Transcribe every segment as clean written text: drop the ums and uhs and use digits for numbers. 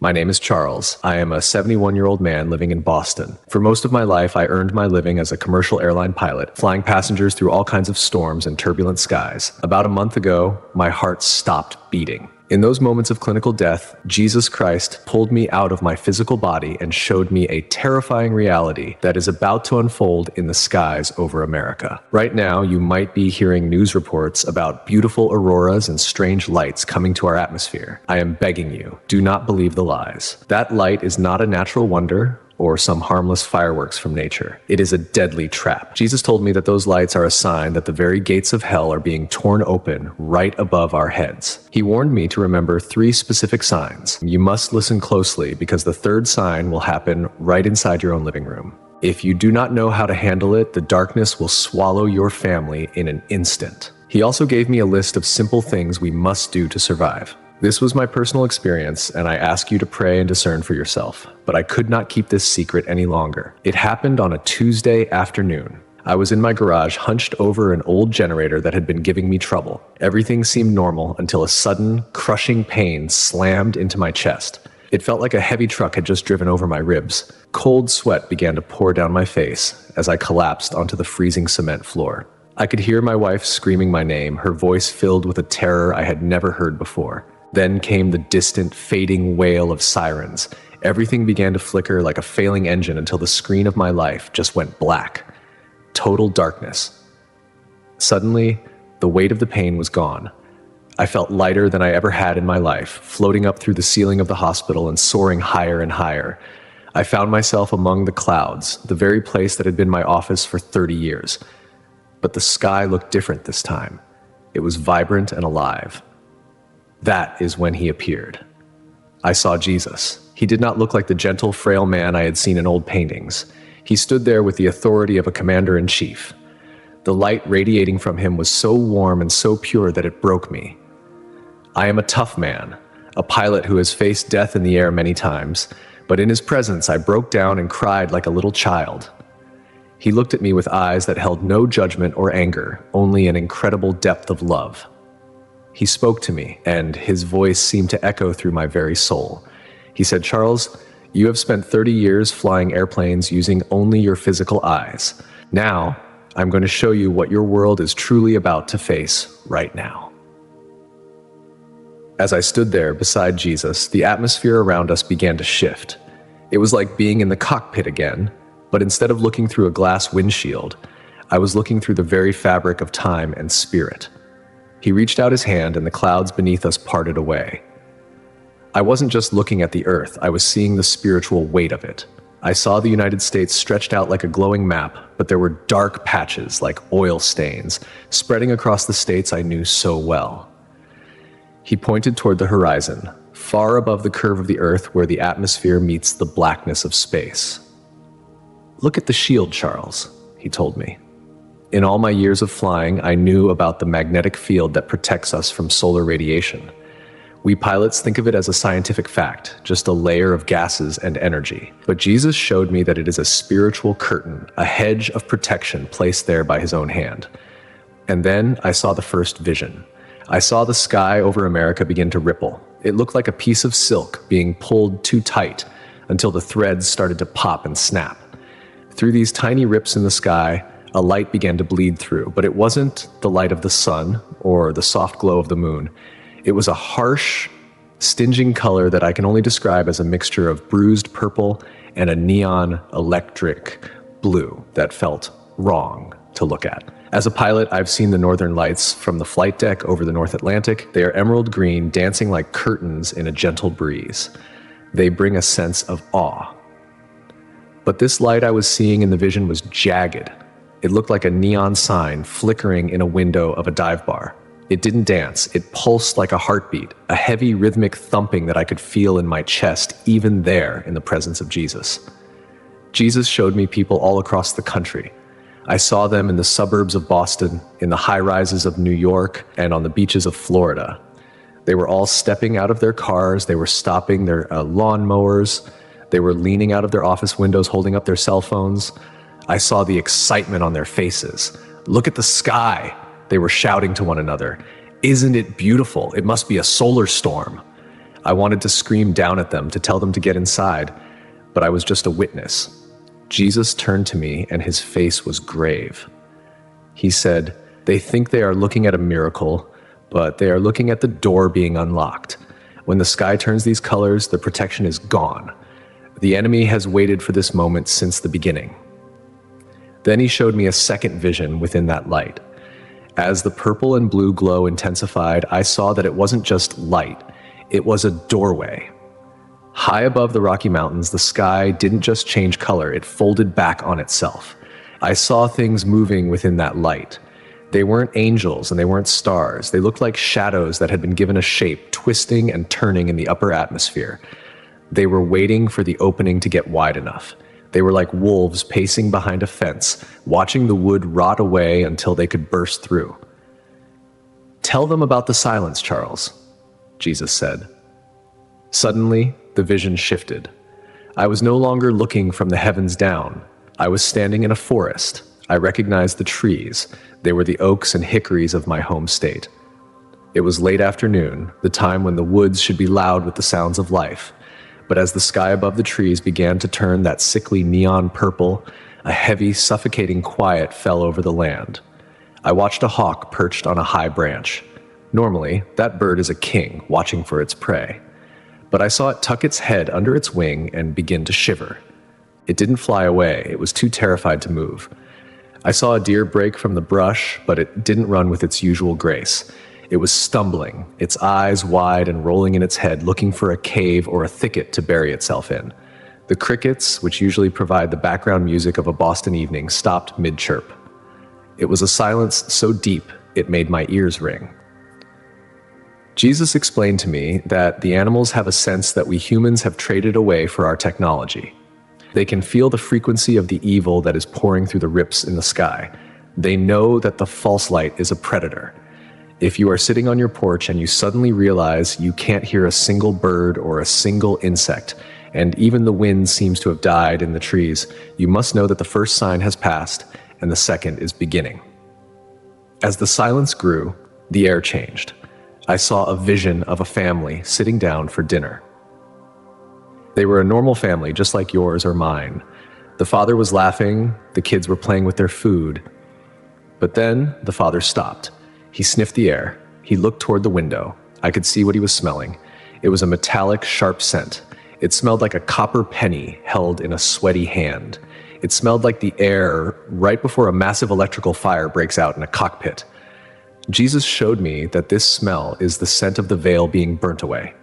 My name is Charles. I am a 71-year-old man living in Boston. For most of my life, I earned my living as a commercial airline pilot, flying passengers through all kinds of storms and turbulent skies. About a month ago, my heart stopped beating. In those moments of clinical death, Jesus Christ pulled me out of my physical body and showed me a terrifying reality that is about to unfold in the skies over America. Right now, you might be hearing news reports about beautiful auroras and strange lights coming to our atmosphere. I am begging you, do not believe the lies. That light is not a natural wonder or some harmless fireworks from nature. It is a deadly trap. Jesus told me that those lights are a sign that the very gates of hell are being torn open right above our heads. He warned me to remember 3 specific signs. You must listen closely because the 3rd sign will happen right inside your own living room. If you do not know how to handle it, the darkness will swallow your family in an instant. He also gave me a list of simple things we must do to survive. This was my personal experience, and I ask you to pray and discern for yourself. But I could not keep this secret any longer. It happened on a Tuesday afternoon. I was in my garage hunched over an old generator that had been giving me trouble. Everything seemed normal until a sudden, crushing pain slammed into my chest. It felt like a heavy truck had just driven over my ribs. Cold sweat began to pour down my face as I collapsed onto the freezing cement floor. I could hear my wife screaming my name, her voice filled with a terror I had never heard before. Then came the distant, fading wail of sirens. Everything began to flicker like a failing engine until the screen of my life just went black. Total darkness. Suddenly, the weight of the pain was gone. I felt lighter than I ever had in my life, floating up through the ceiling of the hospital and soaring higher and higher. I found myself among the clouds, the very place that had been my office for 30 years. But the sky looked different this time. It was vibrant and alive. That is when he appeared. I saw Jesus. He did not look like the gentle, frail man I had seen in old paintings. He stood there with the authority of a commander-in-chief. The light radiating from him was so warm and so pure that it broke me. I am a tough man, a pilot who has faced death in the air many times, but in his presence I broke down and cried like a little child. He looked at me with eyes that held no judgment or anger, only an incredible depth of love. He spoke to me, and his voice seemed to echo through my very soul. He said, "Charles, you have spent 30 years flying airplanes using only your physical eyes. Now, I'm going to show you what your world is truly about to face right now." As I stood there beside Jesus, the atmosphere around us began to shift. It was like being in the cockpit again, but instead of looking through a glass windshield, I was looking through the very fabric of time and spirit. He reached out his hand and the clouds beneath us parted away. I wasn't just looking at the earth, I was seeing the spiritual weight of it. I saw the United States stretched out like a glowing map, but there were dark patches like oil stains spreading across the states I knew so well. He pointed toward the horizon, far above the curve of the earth where the atmosphere meets the blackness of space. "Look at the shield, Charles," he told me. In all my years of flying, I knew about the magnetic field that protects us from solar radiation. We pilots think of it as a scientific fact, just a layer of gases and energy. But Jesus showed me that it is a spiritual curtain, a hedge of protection placed there by his own hand. And then I saw the first vision. I saw the sky over America begin to ripple. It looked like a piece of silk being pulled too tight until the threads started to pop and snap. Through these tiny rips in the sky, a light began to bleed through, but it wasn't the light of the sun or the soft glow of the moon. It was a harsh, stinging color that I can only describe as a mixture of bruised purple and a neon electric blue that felt wrong to look at. As a pilot, I've seen the northern lights from the flight deck over the North Atlantic. They are emerald green, dancing like curtains in a gentle breeze. They bring a sense of awe. But this light I was seeing in the vision was jagged. It looked like a neon sign flickering in a window of a dive bar. It didn't dance, it pulsed like a heartbeat, a heavy rhythmic thumping that I could feel in my chest, even there in the presence of Jesus. Jesus showed me people all across the country. I saw them in the suburbs of Boston, in the high-rises of New York, and on the beaches of Florida. They were all stepping out of their cars, they were stopping their lawnmowers, they were leaning out of their office windows holding up their cell phones. I saw the excitement on their faces. "Look at the sky," they were shouting to one another. "Isn't it beautiful? It must be a solar storm." I wanted to scream down at them to tell them to get inside, but I was just a witness. Jesus turned to me and his face was grave. He said, "They think they are looking at a miracle, but they are looking at the door being unlocked. When the sky turns these colors, the protection is gone. The enemy has waited for this moment since the beginning." Then he showed me a second vision within that light. As the purple and blue glow intensified, I saw that it wasn't just light, it was a doorway. High above the Rocky Mountains, the sky didn't just change color, it folded back on itself. I saw things moving within that light. They weren't angels and they weren't stars. They looked like shadows that had been given a shape, twisting and turning in the upper atmosphere. They were waiting for the opening to get wide enough. They were like wolves pacing behind a fence, watching the wood rot away until they could burst through. "Tell them about the silence, Charles," Jesus said. Suddenly, the vision shifted. I was no longer looking from the heavens down. I was standing in a forest. I recognized the trees. They were the oaks and hickories of my home state. It was late afternoon, the time when the woods should be loud with the sounds of life. But as the sky above the trees began to turn that sickly neon purple, a heavy, suffocating quiet fell over the land. I watched a hawk perched on a high branch. Normally, that bird is a king watching for its prey. But I saw it tuck its head under its wing and begin to shiver. It didn't fly away, it was too terrified to move. I saw a deer break from the brush, but it didn't run with its usual grace. It was stumbling, its eyes wide and rolling in its head, looking for a cave or a thicket to bury itself in. The crickets, which usually provide the background music of a Boston evening, stopped mid-chirp. It was a silence so deep, it made my ears ring. Jesus explained to me that the animals have a sense that we humans have traded away for our technology. They can feel the frequency of the evil that is pouring through the rips in the sky. They know that the false light is a predator. If you are sitting on your porch and you suddenly realize you can't hear a single bird or a single insect, and even the wind seems to have died in the trees, you must know that the first sign has passed and the second is beginning. As the silence grew, the air changed. I saw a vision of a family sitting down for dinner. They were a normal family, just like yours or mine. The father was laughing, the kids were playing with their food. But then the father stopped. He sniffed the air. He looked toward the window. I could see what he was smelling. It was a metallic, sharp scent. It smelled like a copper penny held in a sweaty hand. It smelled like the air right before a massive electrical fire breaks out in a cockpit. Jesus showed me that this smell is the scent of the veil being burnt away.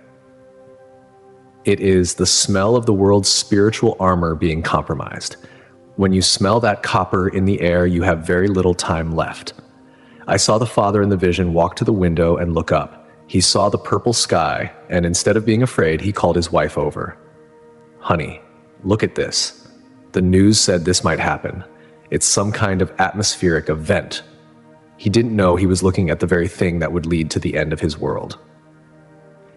It is the smell of the world's spiritual armor being compromised. When you smell that copper in the air, you have very little time left. I saw the father in the vision walk to the window and look up. He saw the purple sky, and instead of being afraid, he called his wife over. "Honey, look at this. The news said this might happen. It's some kind of atmospheric event." He didn't know he was looking at the very thing that would lead to the end of his world.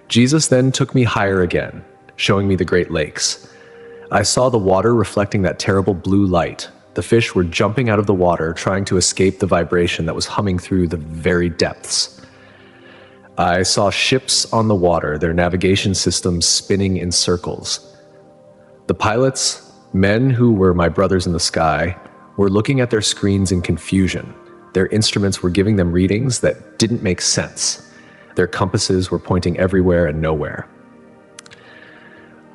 Jesus then took me higher again, showing me the Great Lakes. I saw the water reflecting that terrible blue light. The fish were jumping out of the water, trying to escape the vibration that was humming through the very depths. I saw ships on the water, their navigation systems spinning in circles. The pilots, men who were my brothers in the sky, were looking at their screens in confusion. Their instruments were giving them readings that didn't make sense. Their compasses were pointing everywhere and nowhere.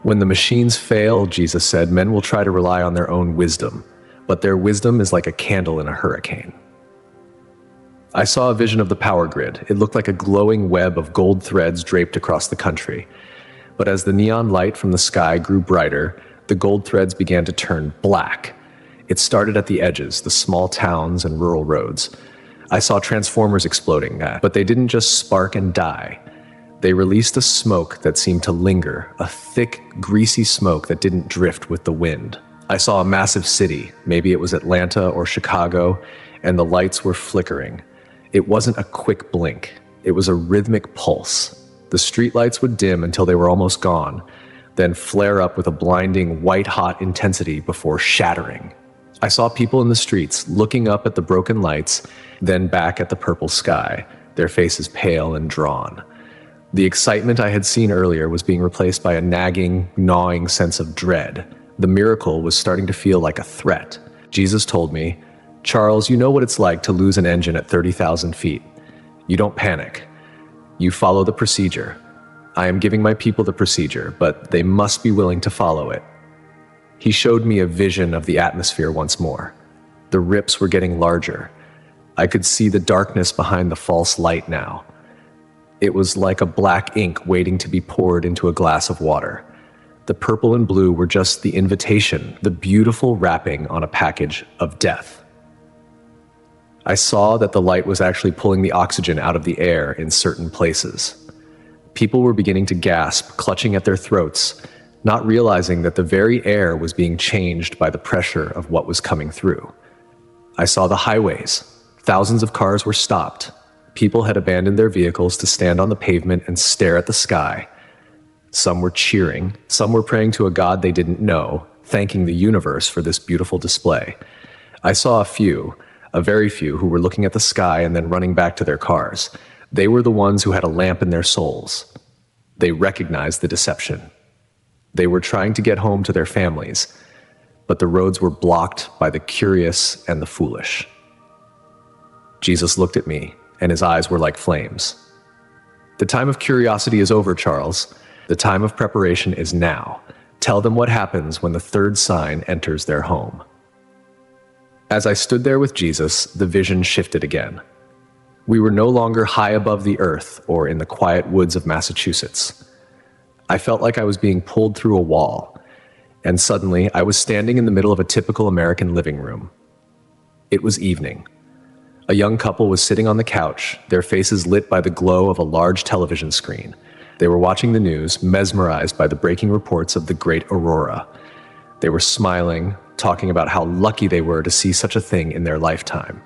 When the machines fail, Jesus said, men will try to rely on their own wisdom, but their wisdom is like a candle in a hurricane. I saw a vision of the power grid. It looked like a glowing web of gold threads draped across the country. But as the neon light from the sky grew brighter, the gold threads began to turn black. It started at the edges, the small towns and rural roads. I saw transformers exploding, but they didn't just spark and die. They released a smoke that seemed to linger, a thick, greasy smoke that didn't drift with the wind. I saw a massive city, maybe it was Atlanta or Chicago, and the lights were flickering. It wasn't a quick blink, it was a rhythmic pulse. The streetlights would dim until they were almost gone, then flare up with a blinding white-hot intensity before shattering. I saw people in the streets looking up at the broken lights, then back at the purple sky, their faces pale and drawn. The excitement I had seen earlier was being replaced by a nagging, gnawing sense of dread. The miracle was starting to feel like a threat. Jesus told me, "Charles, you know what it's like to lose an engine at 30,000 feet. You don't panic. You follow the procedure. I am giving my people the procedure, but they must be willing to follow it." He showed me a vision of the atmosphere once more. The rips were getting larger. I could see the darkness behind the false light now. It was like a black ink waiting to be poured into a glass of water. The purple and blue were just the invitation, the beautiful wrapping on a package of death. I saw that the light was actually pulling the oxygen out of the air in certain places. People were beginning to gasp, clutching at their throats, not realizing that the very air was being changed by the pressure of what was coming through. I saw the highways. Thousands of cars were stopped. People had abandoned their vehicles to stand on the pavement and stare at the sky. Some were cheering. Some were praying to a God they didn't know, thanking the universe for this beautiful display. I saw a very few, who were looking at the sky and then running back to their cars. They were the ones who had a lamp in their souls. They recognized the deception. They were trying to get home to their families, but the roads were blocked by the curious and the foolish. Jesus looked at me, and his eyes were like flames. "The time of curiosity is over, Charles. The time of preparation is now. Tell them what happens when the third sign enters their home." As I stood there with Jesus, the vision shifted again. We were no longer high above the earth or in the quiet woods of Massachusetts. I felt like I was being pulled through a wall, and suddenly I was standing in the middle of a typical American living room. It was evening. A young couple was sitting on the couch, their faces lit by the glow of a large television screen. They were watching the news, mesmerized by the breaking reports of the great aurora. They were smiling, talking about how lucky they were to see such a thing in their lifetime.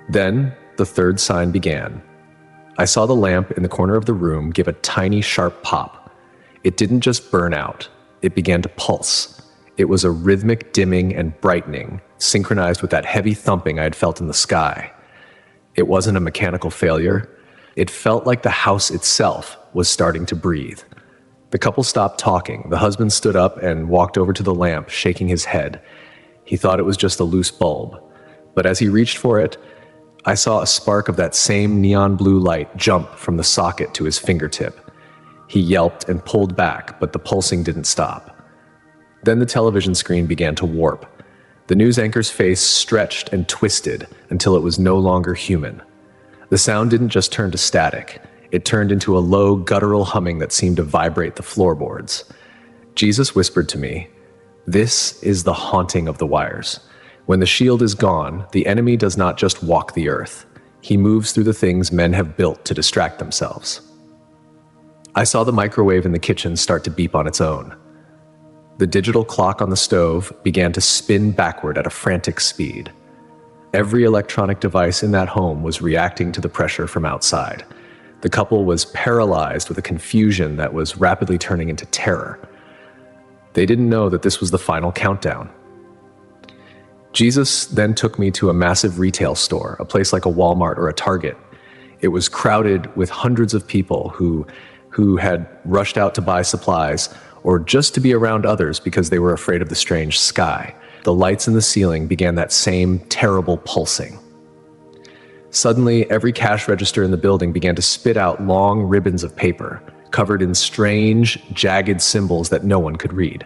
Then, the third sign began. I saw the lamp in the corner of the room give a tiny, sharp pop. It didn't just burn out, it began to pulse. It was a rhythmic dimming and brightening, synchronized with that heavy thumping I had felt in the sky. It wasn't a mechanical failure. It felt like the house itself was starting to breathe. The couple stopped talking. The husband stood up and walked over to the lamp, shaking his head. He thought it was just a loose bulb. But as he reached for it, I saw a spark of that same neon blue light jump from the socket to his fingertip. He yelped and pulled back, but the pulsing didn't stop. Then the television screen began to warp. The news anchor's face stretched and twisted until it was no longer human. The sound didn't just turn to static. It turned into a low, guttural humming that seemed to vibrate the floorboards. Jesus whispered to me, "This is the haunting of the wires. When the shield is gone, the enemy does not just walk the earth. He moves through the things men have built to distract themselves." I saw the microwave in the kitchen start to beep on its own. The digital clock on the stove began to spin backward at a frantic speed. Every electronic device in that home was reacting to the pressure from outside. The couple was paralyzed with a confusion that was rapidly turning into terror. They didn't know that this was the final countdown. Jesus then took me to a massive retail store, a place like a Walmart or a Target. It was crowded with hundreds of people who had rushed out to buy supplies or just to be around others because they were afraid of the strange sky. The lights in the ceiling began that same terrible pulsing. Suddenly, every cash register in the building began to spit out long ribbons of paper, covered in strange, jagged symbols that no one could read.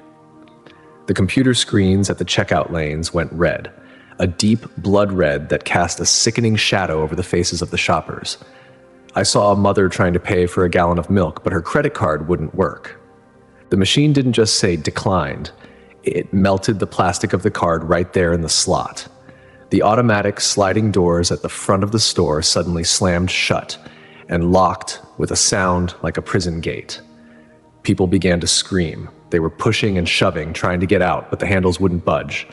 The computer screens at the checkout lanes went red, a deep blood red that cast a sickening shadow over the faces of the shoppers. I saw a mother trying to pay for a gallon of milk, but her credit card wouldn't work. The machine didn't just say declined, it melted the plastic of the card right there in the slot. The automatic sliding doors at the front of the store suddenly slammed shut and locked with a sound like a prison gate. People began to scream. They were pushing and shoving, trying to get out, but the handles wouldn't budge.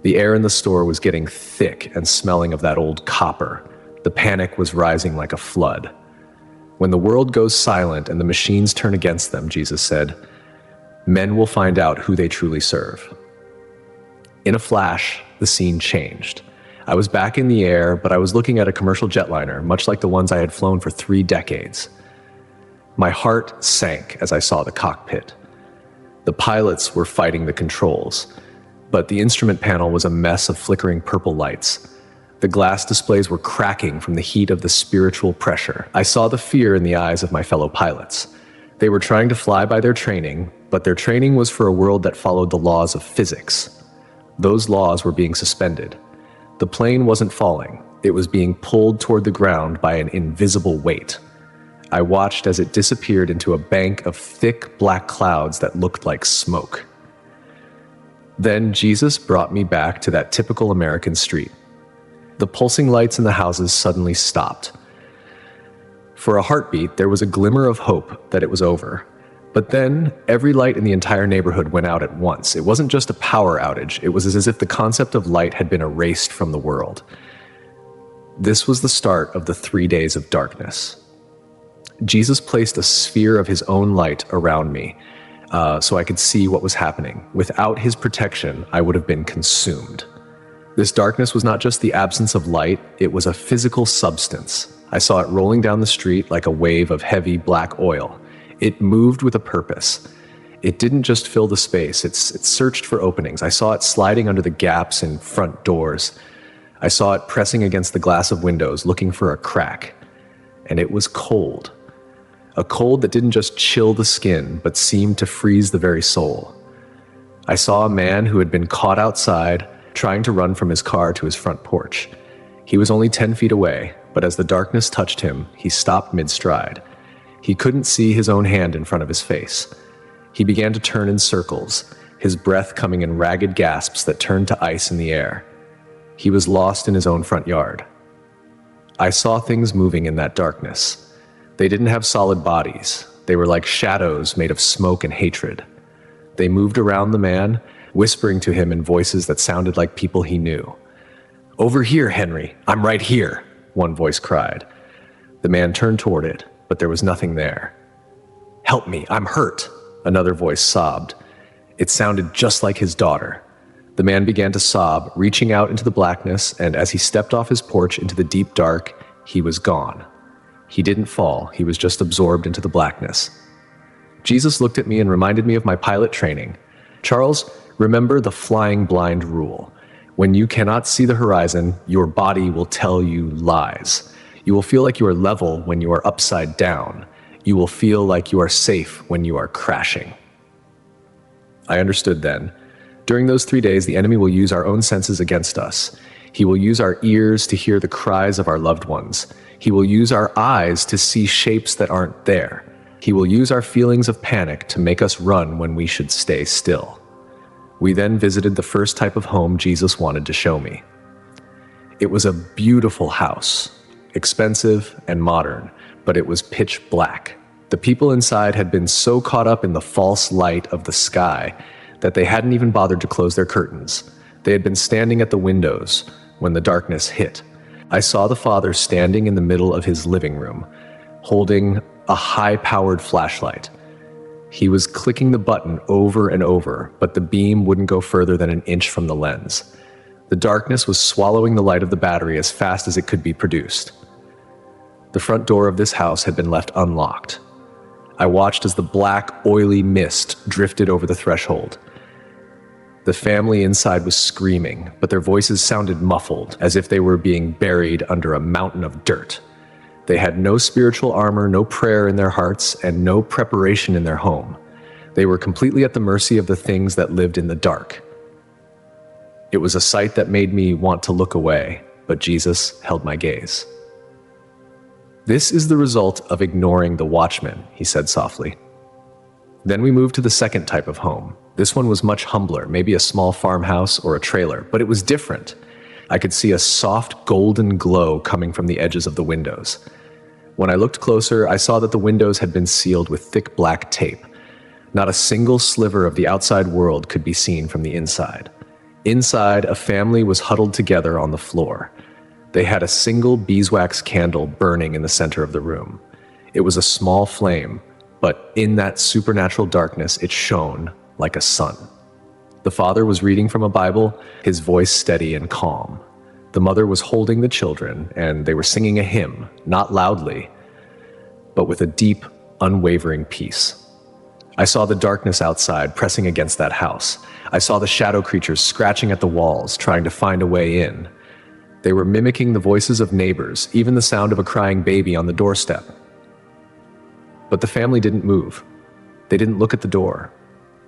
The air in the store was getting thick and smelling of that old copper. The panic was rising like a flood. When the world goes silent and the machines turn against them, Jesus said, men will find out who they truly serve. In a flash, the scene changed. I was back in the air, but I was looking at a commercial jetliner, much like the ones I had flown for 3 decades. My heart sank as I saw the cockpit. The pilots were fighting the controls, but the instrument panel was a mess of flickering purple lights. The glass displays were cracking from the heat of the spiritual pressure. I saw the fear in the eyes of my fellow pilots. They were trying to fly by their training, but their training was for a world that followed the laws of physics. Those laws were being suspended. The plane wasn't falling. It was being pulled toward the ground by an invisible weight. I watched as it disappeared into a bank of thick black clouds that looked like smoke. Then Jesus brought me back to that typical American street. The pulsing lights in the houses suddenly stopped. For a heartbeat, there was a glimmer of hope that it was over. But then, every light in the entire neighborhood went out at once. It wasn't just a power outage. It was as if the concept of light had been erased from the world. This was the start of the 3 days of darkness. Jesus placed a sphere of his own light around me, so I could see what was happening. Without his protection, I would have been consumed. This darkness was not just the absence of light, it was a physical substance. I saw it rolling down the street like a wave of heavy black oil. It moved with a purpose. It didn't just fill the space, it searched for openings. I saw it sliding under the gaps in front doors. I saw it pressing against the glass of windows, looking for a crack. And it was cold. A cold that didn't just chill the skin, but seemed to freeze the very soul. I saw a man who had been caught outside, trying to run from his car to his front porch. He was only 10 feet away, but as the darkness touched him, he stopped mid-stride. He couldn't see his own hand in front of his face. He began to turn in circles, his breath coming in ragged gasps that turned to ice in the air. He was lost in his own front yard. I saw things moving in that darkness. They didn't have solid bodies. They were like shadows made of smoke and hatred. They moved around the man, whispering to him in voices that sounded like people he knew. "Over here, Henry. I'm right here," one voice cried. The man turned toward it, but there was nothing there. "Help me, I'm hurt," another voice sobbed. It sounded just like his daughter. The man began to sob, reaching out into the blackness, and as he stepped off his porch into the deep dark, he was gone. He didn't fall, he was just absorbed into the blackness. Jesus looked at me and reminded me of my pilot training. "Charles, remember the flying blind rule. When you cannot see the horizon, your body will tell you lies. You will feel like you are level when you are upside down. You will feel like you are safe when you are crashing." I understood then. During those 3 days, the enemy will use our own senses against us. He will use our ears to hear the cries of our loved ones. He will use our eyes to see shapes that aren't there. He will use our feelings of panic to make us run when we should stay still. We then visited the first type of home Jesus wanted to show me. It was a beautiful house, expensive and modern, but it was pitch black. The people inside had been so caught up in the false light of the sky that they hadn't even bothered to close their curtains. They had been standing at the windows when the darkness hit. I saw the father standing in the middle of his living room, holding a high-powered flashlight. He was clicking the button over and over, but the beam wouldn't go further than an inch from the lens. The darkness was swallowing the light of the battery as fast as it could be produced. The front door of this house had been left unlocked. I watched as the black, oily mist drifted over the threshold. The family inside was screaming, but their voices sounded muffled, as if they were being buried under a mountain of dirt. They had no spiritual armor, no prayer in their hearts, and no preparation in their home. They were completely at the mercy of the things that lived in the dark. It was a sight that made me want to look away, but Jesus held my gaze. "This is the result of ignoring the watchman," he said softly. Then we moved to the second type of home. This one was much humbler, maybe a small farmhouse or a trailer, but it was different. I could see a soft golden glow coming from the edges of the windows. When I looked closer, I saw that the windows had been sealed with thick black tape. Not a single sliver of the outside world could be seen from the inside. Inside, a family was huddled together on the floor. They had a single beeswax candle burning in the center of the room. It was a small flame, but in that supernatural darkness, it shone like a sun. The father was reading from a Bible, his voice steady and calm. The mother was holding the children, and they were singing a hymn, not loudly, but with a deep, unwavering peace. I saw the darkness outside pressing against that house. I saw the shadow creatures scratching at the walls, trying to find a way in. They were mimicking the voices of neighbors, even the sound of a crying baby on the doorstep. But the family didn't move. They didn't look at the door.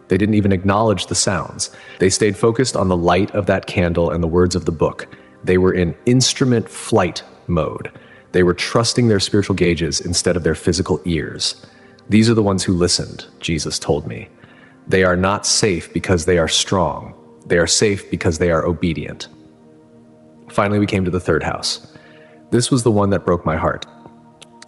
They didn't even acknowledge the sounds. They stayed focused on the light of that candle and the words of the book. They were in instrument flight mode. They were trusting their spiritual gauges instead of their physical ears. These are the ones who listened, Jesus told me. They are not safe because they are strong. They are safe because they are obedient. Finally, we came to the third house. This was the one that broke my heart.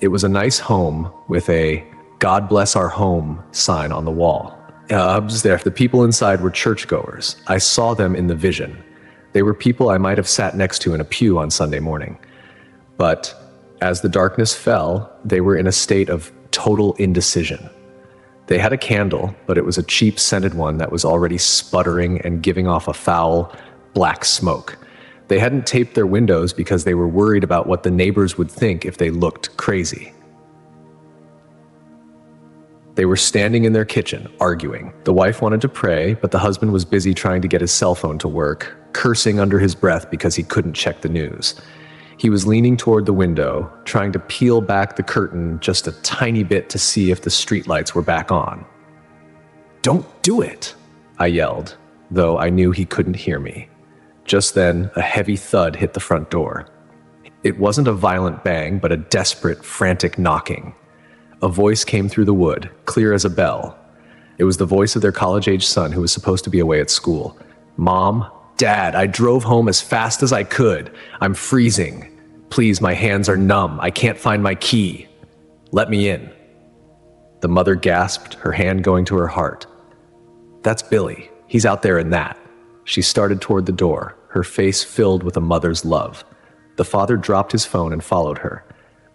It was a nice home with a "God bless our home" sign on the wall. The people inside were churchgoers. I saw them in the vision. They were people I might have sat next to in a pew on Sunday morning. But as the darkness fell, they were in a state of total indecision. They had a candle, but it was a cheap scented one that was already sputtering and giving off a foul, black smoke. They hadn't taped their windows because they were worried about what the neighbors would think if they looked crazy. They were standing in their kitchen, arguing. The wife wanted to pray, but the husband was busy trying to get his cell phone to work, cursing under his breath because he couldn't check the news. He was leaning toward the window, trying to peel back the curtain just a tiny bit to see if the streetlights were back on. "Don't do it," I yelled, though I knew he couldn't hear me. Just then, a heavy thud hit the front door. It wasn't a violent bang, but a desperate, frantic knocking. A voice came through the wood, clear as a bell. It was the voice of their college-age son who was supposed to be away at school. "Mom, Dad, I drove home as fast as I could. I'm freezing. Please, my hands are numb. I can't find my key. Let me in." The mother gasped, her hand going to her heart. "That's Billy. He's out there in that." She started toward the door, her face filled with a mother's love. The father dropped his phone and followed her.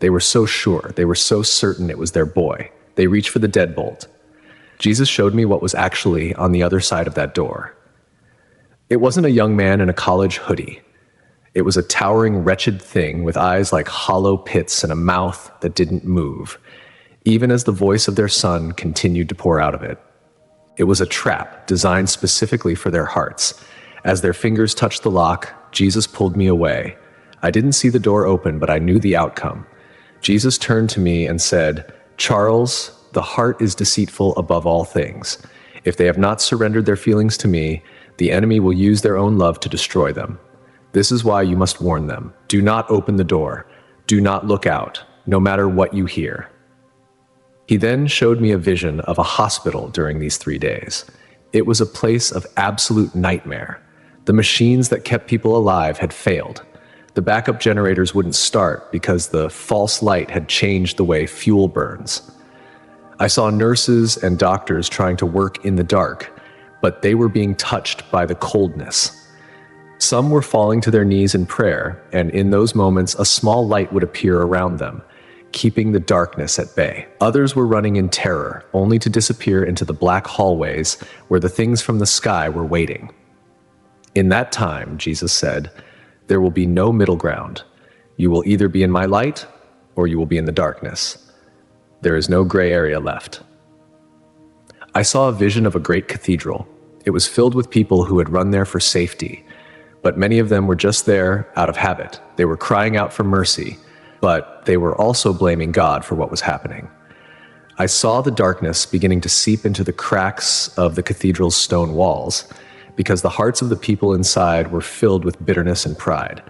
They were so sure, they were so certain it was their boy. They reached for the deadbolt. Jesus showed me what was actually on the other side of that door. It wasn't a young man in a college hoodie. It was a towering, wretched thing with eyes like hollow pits and a mouth that didn't move, even as the voice of their son continued to pour out of it. It was a trap designed specifically for their hearts. As their fingers touched the lock, Jesus pulled me away. I didn't see the door open, but I knew the outcome. Jesus turned to me and said, "Charles, the heart is deceitful above all things. If they have not surrendered their feelings to me, the enemy will use their own love to destroy them. This is why you must warn them. Do not open the door. Do not look out, no matter what you hear." He then showed me a vision of a hospital during these 3 days. It was a place of absolute nightmare. The machines that kept people alive had failed. The backup generators wouldn't start because the false light had changed the way fuel burns. I saw nurses and doctors trying to work in the dark, but they were being touched by the coldness. Some were falling to their knees in prayer, and in those moments, a small light would appear around them, keeping the darkness at bay. Others were running in terror, only to disappear into the black hallways where the things from the sky were waiting. In that time, Jesus said, there will be no middle ground. You will either be in my light, or you will be in the darkness. There is no gray area left. I saw a vision of a great cathedral. It was filled with people who had run there for safety, but many of them were just there out of habit. They were crying out for mercy, but they were also blaming God for what was happening. I saw the darkness beginning to seep into the cracks of the cathedral's stone walls, because the hearts of the people inside were filled with bitterness and pride.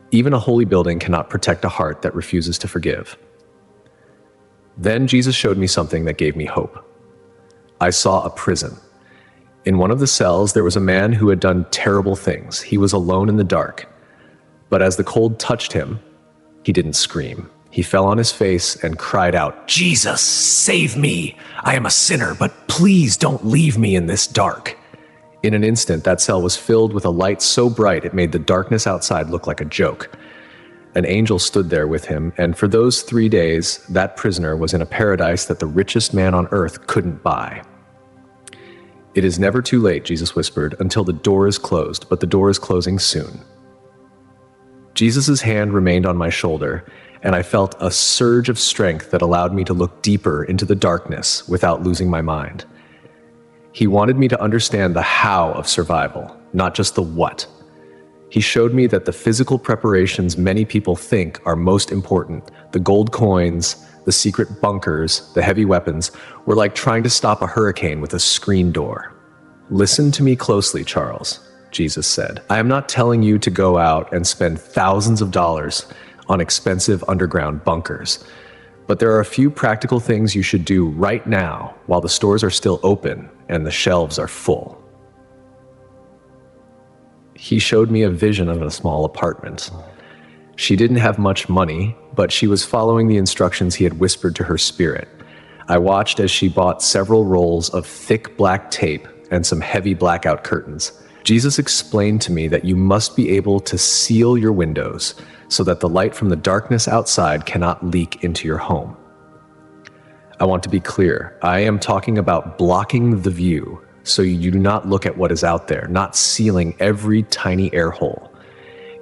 Even a holy building cannot protect a heart that refuses to forgive. Then Jesus showed me something that gave me hope. I saw a prison. In one of the cells, there was a man who had done terrible things. He was alone in the dark. But as the cold touched him, he didn't scream. He fell on his face and cried out, "Jesus, save me! I am a sinner, but please don't leave me in this dark." In an instant, that cell was filled with a light so bright it made the darkness outside look like a joke. An angel stood there with him, and for those 3 days, that prisoner was in a paradise that the richest man on earth couldn't buy. "It is never too late," Jesus whispered, "until the door is closed, but the door is closing soon." Jesus' hand remained on my shoulder, and I felt a surge of strength that allowed me to look deeper into the darkness without losing my mind. He wanted me to understand the how of survival, not just the what. He showed me that the physical preparations many people think are most important, the gold coins, the secret bunkers, the heavy weapons, were like trying to stop a hurricane with a screen door. "Listen to me closely, Charles," Jesus said. "I am not telling you to go out and spend thousands of dollars on expensive underground bunkers. But there are a few practical things you should do right now while the stores are still open and the shelves are full." He showed me a vision of a small apartment. She didn't have much money, but she was following the instructions he had whispered to her spirit. I watched as she bought several rolls of thick black tape and some heavy blackout curtains. Jesus explained to me that you must be able to seal your windows so that the light from the darkness outside cannot leak into your home. I want to be clear, I am talking about blocking the view so you do not look at what is out there, not sealing every tiny air hole.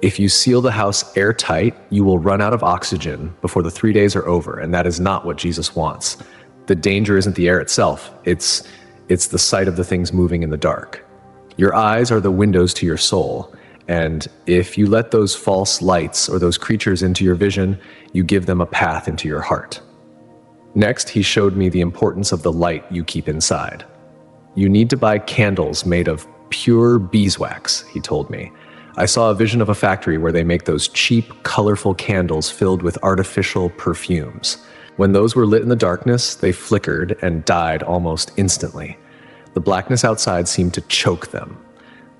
If you seal the house airtight, you will run out of oxygen before the 3 days are over, and that is not what Jesus wants. The danger isn't the air itself, it's the sight of the things moving in the dark. Your eyes are the windows to your soul, and if you let those false lights or those creatures into your vision, you give them a path into your heart. Next, he showed me the importance of the light you keep inside. You need to buy candles made of pure beeswax, he told me. I saw a vision of a factory where they make those cheap, colorful candles filled with artificial perfumes. When those were lit in the darkness, they flickered and died almost instantly. The blackness outside seemed to choke them.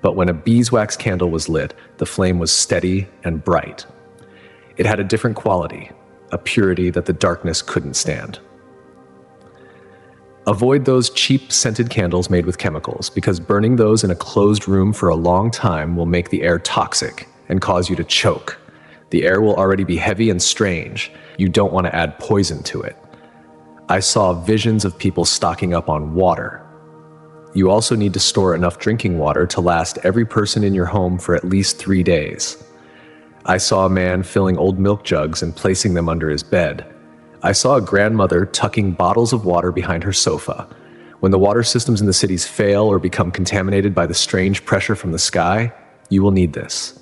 But when a beeswax candle was lit, the flame was steady and bright. It had a different quality, a purity that the darkness couldn't stand. Avoid those cheap scented candles made with chemicals, because burning those in a closed room for a long time will make the air toxic and cause you to choke. The air will already be heavy and strange. You don't want to add poison to it. I saw visions of people stocking up on water. You also need to store enough drinking water to last every person in your home for at least 3 days. I saw a man filling old milk jugs and placing them under his bed. I saw a grandmother tucking bottles of water behind her sofa. When the water systems in the cities fail or become contaminated by the strange pressure from the sky, you will need this.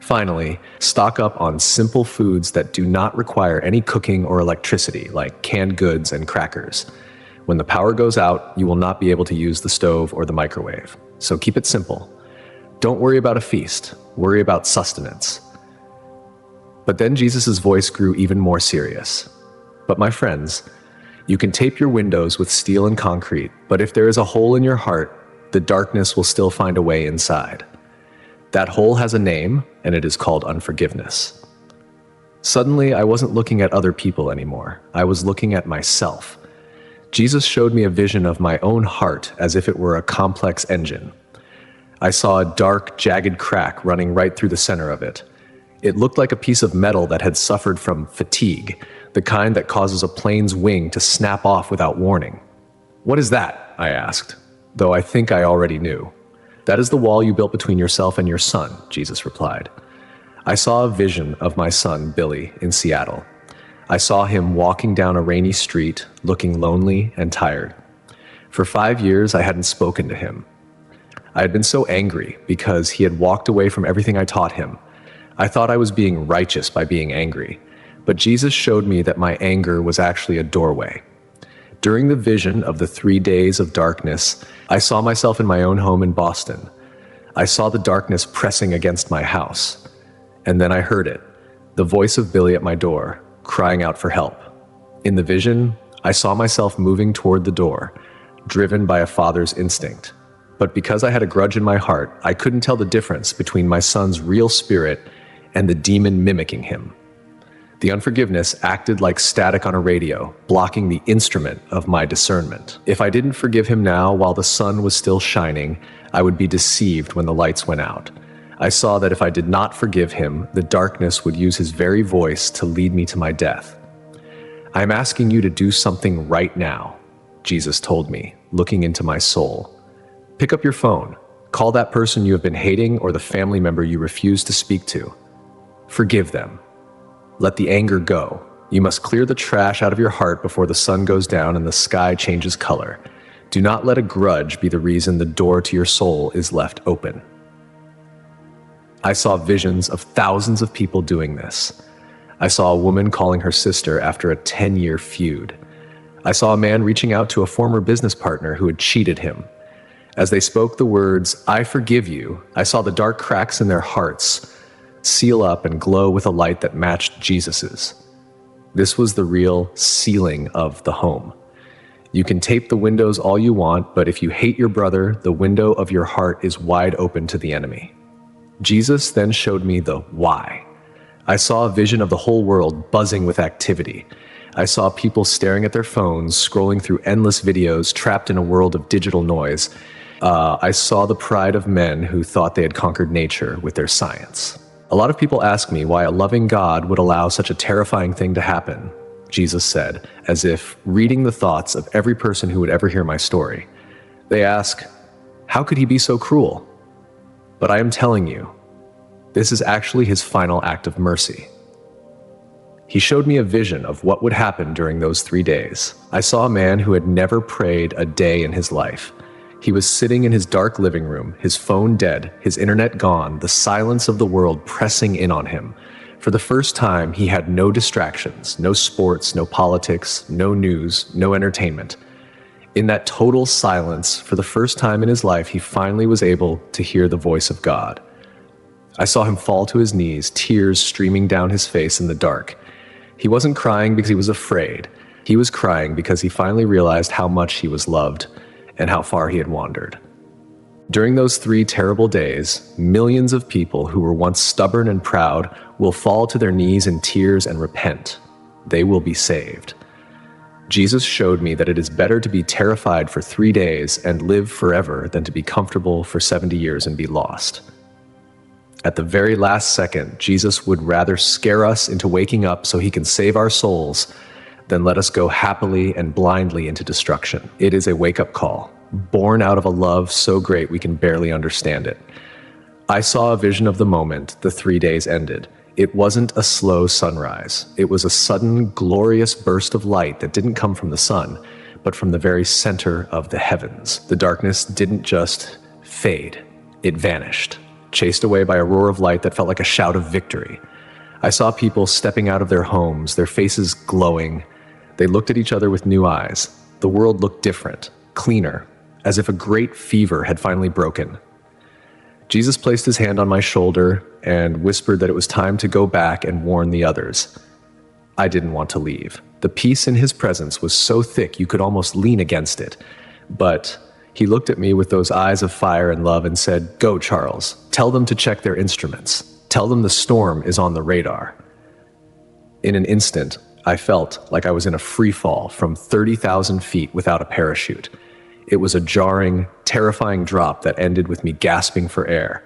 Finally, stock up on simple foods that do not require any cooking or electricity, like canned goods and crackers. When the power goes out, you will not be able to use the stove or the microwave. So keep it simple. Don't worry about a feast, worry about sustenance. But then Jesus' voice grew even more serious. "But my friends, you can tape your windows with steel and concrete, but if there is a hole in your heart, the darkness will still find a way inside. That hole has a name, and it is called unforgiveness." Suddenly, I wasn't looking at other people anymore. I was looking at myself. Jesus showed me a vision of my own heart as if it were a complex engine. I saw a dark, jagged crack running right through the center of it. It looked like a piece of metal that had suffered from fatigue, the kind that causes a plane's wing to snap off without warning. "What is that?" I asked, though I think I already knew. "That is the wall you built between yourself and your son," Jesus replied. I saw a vision of my son, Billy, in Seattle. I saw him walking down a rainy street, looking lonely and tired. For 5 years, I hadn't spoken to him. I had been so angry because he had walked away from everything I taught him. I thought I was being righteous by being angry, but Jesus showed me that my anger was actually a doorway. During the vision of the 3 days of darkness, I saw myself in my own home in Boston. I saw the darkness pressing against my house. And then I heard it, the voice of Billy at my door, crying out for help. In the vision, I saw myself moving toward the door, driven by a father's instinct. But because I had a grudge in my heart, I couldn't tell the difference between my son's real spirit and the demon mimicking him. The unforgiveness acted like static on a radio, blocking the instrument of my discernment. If I didn't forgive him now while the sun was still shining, I would be deceived when the lights went out. I saw that if I did not forgive him, the darkness would use his very voice to lead me to my death. "I am asking you to do something right now," Jesus told me, looking into my soul. "Pick up your phone. Call that person you have been hating or the family member you refuse to speak to. Forgive them. Let the anger go. You must clear the trash out of your heart before the sun goes down and the sky changes color. Do not let a grudge be the reason the door to your soul is left open. I saw visions of thousands of people doing this. I saw a woman calling her sister after a 10-year feud. I saw a man reaching out to a former business partner who had cheated him. As they spoke the words, "I forgive you," I saw the dark cracks in their hearts seal up and glow with a light that matched Jesus's. This was the real sealing of the home. You can tape the windows all you want, but if you hate your brother, the window of your heart is wide open to the enemy. Jesus then showed me the why. I saw a vision of the whole world buzzing with activity. I saw people staring at their phones, scrolling through endless videos, trapped in a world of digital noise. I saw the pride of men who thought they had conquered nature with their science. A lot of people ask me why a loving God would allow such a terrifying thing to happen, Jesus said, as if reading the thoughts of every person who would ever hear my story. They ask, how could he be so cruel? But I am telling you, this is actually his final act of mercy. He showed me a vision of what would happen during those 3 days. I saw a man who had never prayed a day in his life. He was sitting in his dark living room, his phone dead, his internet gone, the silence of the world pressing in on him. For the first time, he had no distractions, no sports, no politics, no news, no entertainment. In that total silence, for the first time in his life, he finally was able to hear the voice of God. I saw him fall to his knees, tears streaming down his face in the dark. He wasn't crying because he was afraid. He was crying because he finally realized how much he was loved and how far he had wandered. During those 3 terrible days, millions of people who were once stubborn and proud will fall to their knees in tears and repent. They will be saved. Jesus showed me that it is better to be terrified for 3 days and live forever than to be comfortable for 70 years and be lost. At the very last second, Jesus would rather scare us into waking up so he can save our souls than let us go happily and blindly into destruction. It is a wake-up call, born out of a love so great we can barely understand it. I saw a vision of the moment the 3 days ended. It wasn't a slow sunrise. It was a sudden, glorious burst of light that didn't come from the sun, but from the very center of the heavens. The darkness didn't just fade. It vanished, chased away by a roar of light that felt like a shout of victory. I saw people stepping out of their homes, their faces glowing. They looked at each other with new eyes. The world looked different, cleaner, as if a great fever had finally broken. Jesus placed his hand on my shoulder and whispered that it was time to go back and warn the others. I didn't want to leave. The peace in his presence was so thick you could almost lean against it. But he looked at me with those eyes of fire and love and said, "Go, Charles. Tell them to check their instruments. Tell them the storm is on the radar." In an instant, I felt like I was in a free fall from 30,000 feet without a parachute. It was a jarring, terrifying drop that ended with me gasping for air.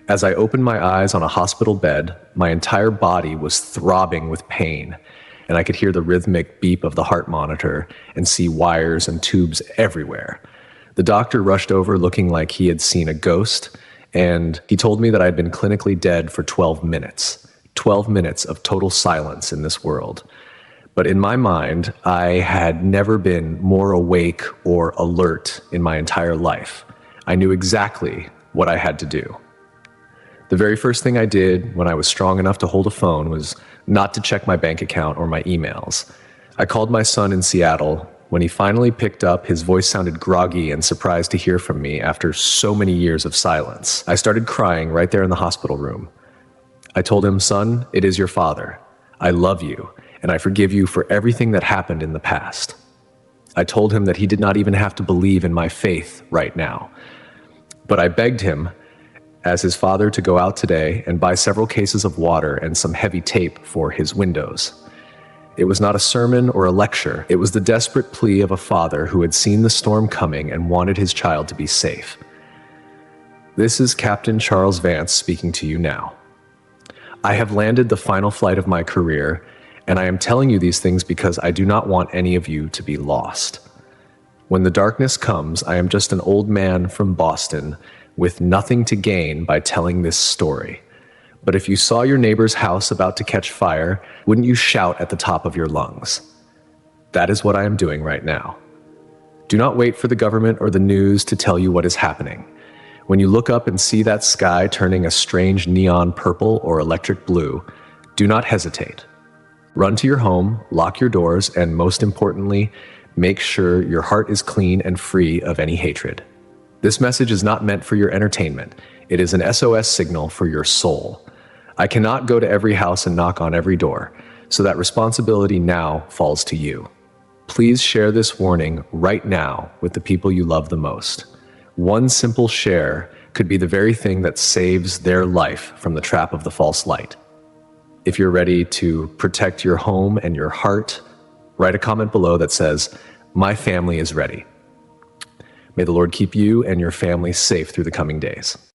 As I opened my eyes on a hospital bed, my entire body was throbbing with pain, and I could hear the rhythmic beep of the heart monitor and see wires and tubes everywhere. The doctor rushed over looking like he had seen a ghost, and he told me that I had been clinically dead for 12 minutes. 12 minutes of total silence in this world. But in my mind, I had never been more awake or alert in my entire life. I knew exactly what I had to do. The very first thing I did when I was strong enough to hold a phone was not to check my bank account or my emails. I called my son in Seattle. When he finally picked up, his voice sounded groggy and surprised to hear from me after so many years of silence. I started crying right there in the hospital room. I told him, "Son, it is your father. I love you, and I forgive you for everything that happened in the past." I told him that he did not even have to believe in my faith right now. But I begged him, as his father, to go out today and buy several cases of water and some heavy tape for his windows. It was not a sermon or a lecture. It was the desperate plea of a father who had seen the storm coming and wanted his child to be safe. This is Captain Charles Vance speaking to you now. I have landed the final flight of my career, and I am telling you these things because I do not want any of you to be lost. When the darkness comes, I am just an old man from Boston with nothing to gain by telling this story. But if you saw your neighbor's house about to catch fire, wouldn't you shout at the top of your lungs? That is what I am doing right now. Do not wait for the government or the news to tell you what is happening. When you look up and see that sky turning a strange neon purple or electric blue, do not hesitate. Run to your home, lock your doors, and most importantly, make sure your heart is clean and free of any hatred. This message is not meant for your entertainment. It is an SOS signal for your soul. I cannot go to every house and knock on every door, so that responsibility now falls to you. Please share this warning right now with the people you love the most. One simple share could be the very thing that saves their life from the trap of the false light. If you're ready to protect your home and your heart, write a comment below that says, "My family is ready." May the Lord keep you and your family safe through the coming days.